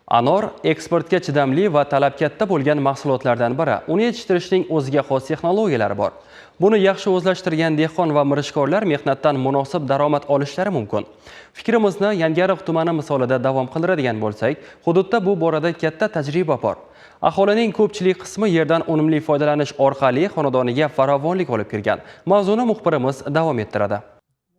Anor eksportga chidamli va talab katta bo'lgan mahsulotlardan biri. Uni yetishtirishning o'ziga xos texnologiyalari bor. Buni yaxshi o'zlashtirgan dehqon va mirishkorlar mehnatdan munosib daromad olishlari mumkin. Fikrimizni Yangiariq tumani misolida davom qildiradigan bo'lsak, hududda bu borada katta tajriba bor. Aholining ko'pchilik qismi yerdan unumli foydalanish orqali xonadoniga farovonlik olib kirgan. Mavzuni muxbirimiz davom ettiradi.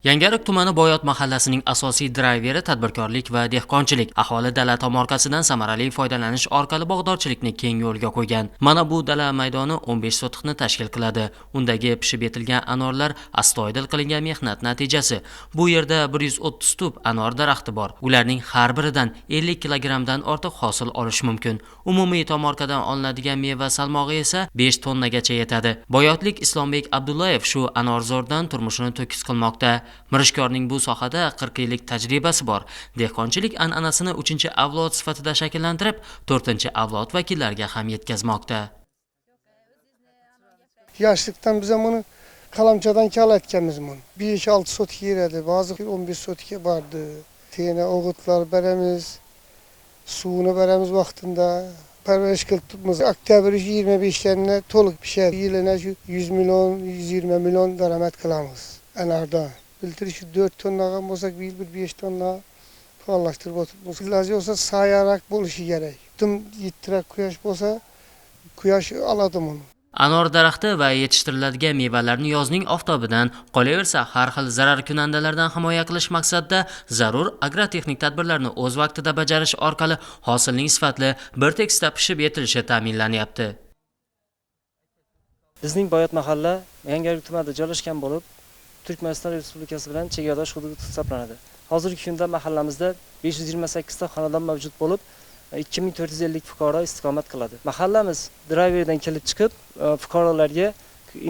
Yangiariq tumani Boyot mahallasining asosiy drayveri tadbirkorlik va dehqonchilik. Aholi dala tomorqasidan samarali foydalanish orqali bog'dorchilikni keng yo'lga qo'ygan. Mana bu dala maydoni 15 sotixni tashkil qiladi. Undagi pishib yetilgan anorlar astoydil qilingan mehnat natijasi. Bu yerda 130 tup anor daraxti bor. Ularning har biridan 50 kilogrammdan ortiq hosil olish mumkin. Umumiy tomorqadan olinadigan meva salmog'i esa 5 tonnagacha yetadi. Boyotlik Islombek Abdullayev shu anorzordan turmushini to'kis qilmoqda. Mirishkorning bu sohada 40 yillik tajribasi bor. Dehqonchilik an'anasini 3-avlod sifatida shakllantirib, 4-avlod vakillariga ham yetkazmoqda. Yaşlıktan bize bunu kalamçadan kal etkemiz bunu. 5-6 sotik yeredi, bazı 15 sotik vardı. Tene oğutlar beremiz, suyunu beremiz vaktinde. Perveriş kıltımız Oktyabr 25'lerine toluk bir şey. Yılına 100 milyon, 120 milyon daramet kılamız. Enarda. Bildirişi 4 tonnadan olsak bir 5 tonna pahalaştırıp oturmuş. İlacı olsa sayarak buluşu gerek. Tüm yittirak kuyaş olsa kuyaş aladım onu. Anor daraxti va yetishtiriladigan mevalarni yozning oftobidan, qolaversa har xil zarar kunandalardan himoya qilish maqsadida zarur agrotexnik tadbirlarni o'z vaqtida bajarish orqali hosilning sifatli bir tekisda pishib yetilishi ta'minlanyapti. Bizning Boyot mahalla Yangiariq tumanida joylashgan bo'lib, Turkmaniston Respublikasi bilan chegaradosh hudud hisoblanadi. Hozirgi kunda mahallamizda 528 ta xonadon mavjud bo'lib, 2450 fuqaro istiqomat qiladi. Mahallamiz drayverdan kelib chiqib, fuqarolarga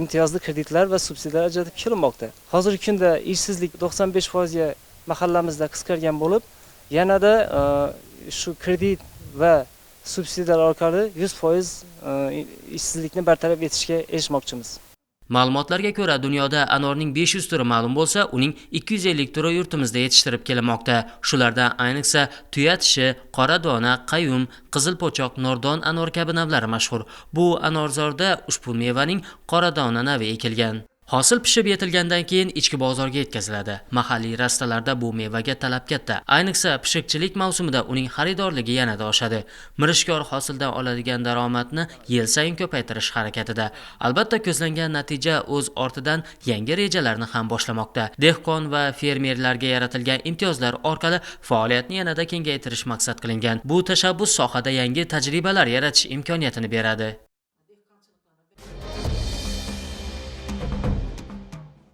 imtiyozli kreditlar va subsidiyalar ajratib kelinmoqda. Hozirgi kunda ishsizlik 95% ga mahallamizda qisqargan bo'lib, yanada shu kredit va subsidiyalar orqali 100% ishsizlikni bartaraf etishga erishmoqchimiz. Ma'lumotlarga ko'ra, dunyoda anorning 500 turi ma'lum bo'lsa, uning 250 turi yurtimizda yetishtirib kelinmoqda. Shulardan ayniqsa tuya tishi, qora dona, qayum, qizil po'choq, nordon anor kabi navlari mashhur. Bu anorzorda ushbu mevaning qora dona navi ekilgan. Hosil pishib yetilgandan keyin ichki bozorga yetkaziladi. Mahalliy rastalarda bu mevaga talab katta. Ayniqsa pishiqchilik mavsumida uning xaridorligi yanada oshadi. Mirishkor hosildan oladigan daromadni yil sayin ko'paytirish harakatida. Albatta ko'zlangan natija o'z ortidan yangi rejalarni ham boshlamoqda. Dehqon va fermerlarga yaratilgan imtiyozlar orqali faoliyatni yanada kengaytirish maqsad qilingan. Bu tashabbus sohada yangi tajribalar yaratish imkoniyatini beradi.